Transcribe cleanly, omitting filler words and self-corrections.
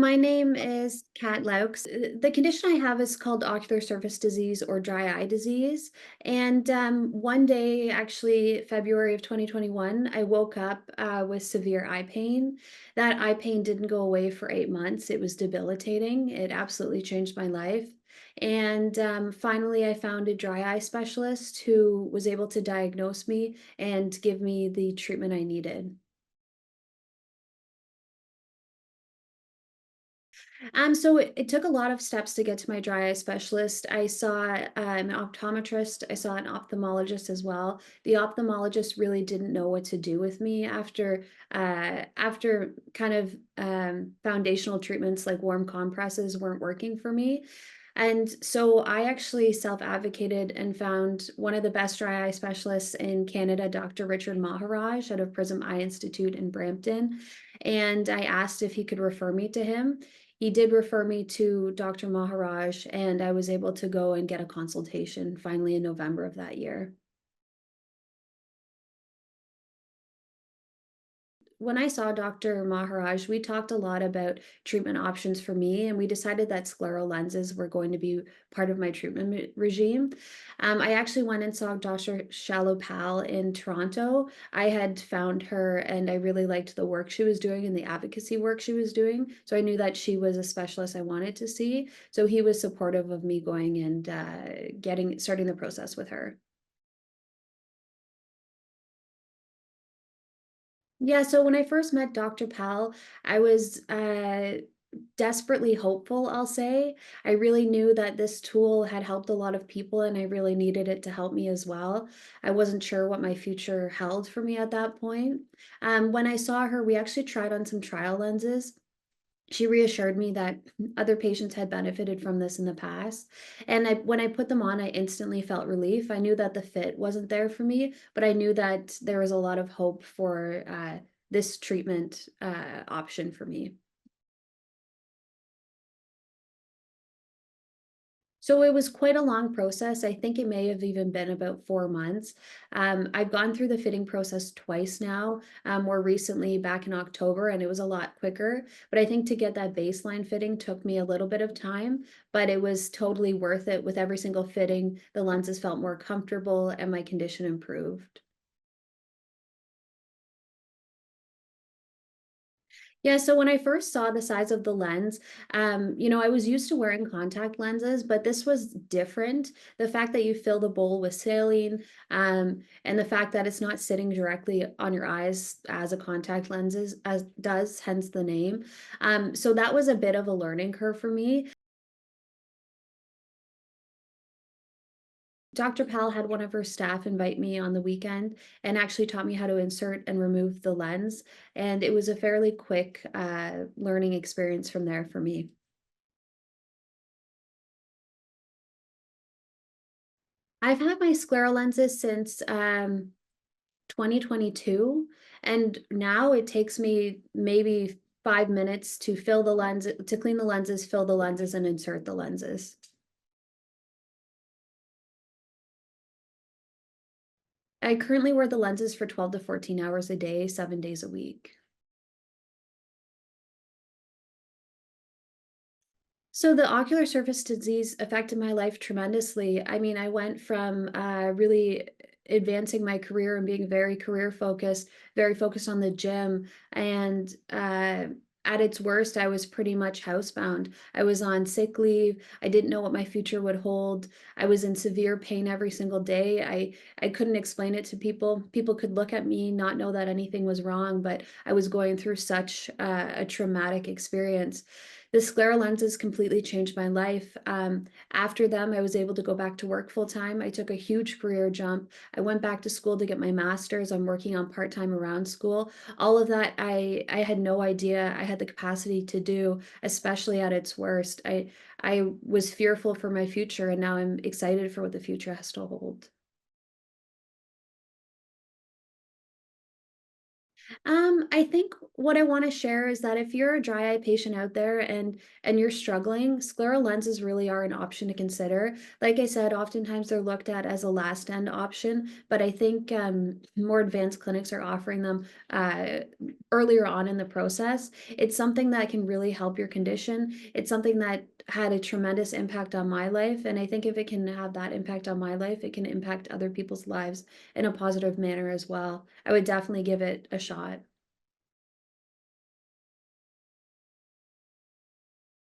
My name is Kat Loucks. The condition I have is called ocular surface disease or dry eye disease. And one day, actually February of 2021, I woke up with severe eye pain. That eye pain didn't go away for 8 months. It was debilitating. It absolutely changed my life. And finally, I found a dry eye specialist who was able to diagnose me and give me the treatment I needed. So it took a lot of steps to get to my dry eye specialist. I saw an optometrist, I saw an ophthalmologist as well. The ophthalmologist really didn't know what to do with me after kind of foundational treatments like warm compresses weren't working for me. And so I actually self-advocated and found one of the best dry eye specialists in Canada, Dr. Richard Maharaj out of Prism Eye Institute in Brampton. And I asked if he could refer me to him. He did refer me to Dr. Maharaj, and I was able to go and get a consultation finally in November of that year. When I saw Dr. Maharaj, we talked a lot about treatment options for me, and we decided that scleral lenses were going to be part of my treatment regime. I actually went and saw Dr. Pal in Toronto. I had found her, and I really liked the work she was doing and the advocacy work she was doing. So I knew that she was a specialist I wanted to see. So he was supportive of me going and starting the process with her. Yeah, so when I first met Dr. Pal, I was desperately hopeful, I'll say. I really knew that this tool had helped a lot of people and I really needed it to help me as well. I wasn't sure what my future held for me at that point. When I saw her, we actually tried on some trial lenses. She reassured me that other patients had benefited from this in the past. And when I put them on, I instantly felt relief. I knew that the fit wasn't there for me, but I knew that there was a lot of hope for this treatment option for me. So it was quite a long process. I think it may have even been about 4 months. I've gone through the fitting process twice now, more recently back in October, and it was a lot quicker. But I think to get that baseline fitting took me a little bit of time, but it was totally worth it. With every single fitting, the lenses felt more comfortable and my condition improved. Yeah, so when I first saw the size of the lens, I was used to wearing contact lenses, but this was different. The fact that you fill the bowl with saline, and the fact that it's not sitting directly on your eyes as a contact lenses as does, hence the name. So that was a bit of a learning curve for me. Dr. Pal had one of her staff invite me on the weekend and actually taught me how to insert and remove the lens. And it was a fairly quick learning experience from there for me. I've had my scleral lenses since 2022, and now it takes me maybe 5 minutes to fill the lens, to clean the lenses, fill the lenses, and insert the lenses. I currently wear the lenses for 12 to 14 hours a day, 7 days a week. So the ocular surface disease affected my life tremendously. I mean, I went from really advancing my career and being very focused on the gym. And at its worst, I was pretty much housebound. I was on sick leave. I didn't know what my future would hold. I was in severe pain every single day. I couldn't explain it to people. People could look at me, not know that anything was wrong, but I was going through such a traumatic experience. The scleral lenses completely changed my life. After them, I was able to go back to work full time. I took a huge career jump. I went back to school to get my master's. I'm working on part time around school. All of that, I had no idea I had the capacity to do, especially at its worst. I was fearful for my future, and now I'm excited for what the future has to hold. I think what I want to share is that if you're a dry eye patient out there and you're struggling, scleral lenses really are an option to consider. Like I said, oftentimes they're looked at as a last end option, but I think more advanced clinics are offering them earlier on in the process. It's something that can really help your condition. It's something that had a tremendous impact on my life, and I think if it can have that impact on my life, it can impact other people's lives in a positive manner as well. I would definitely give it a shot.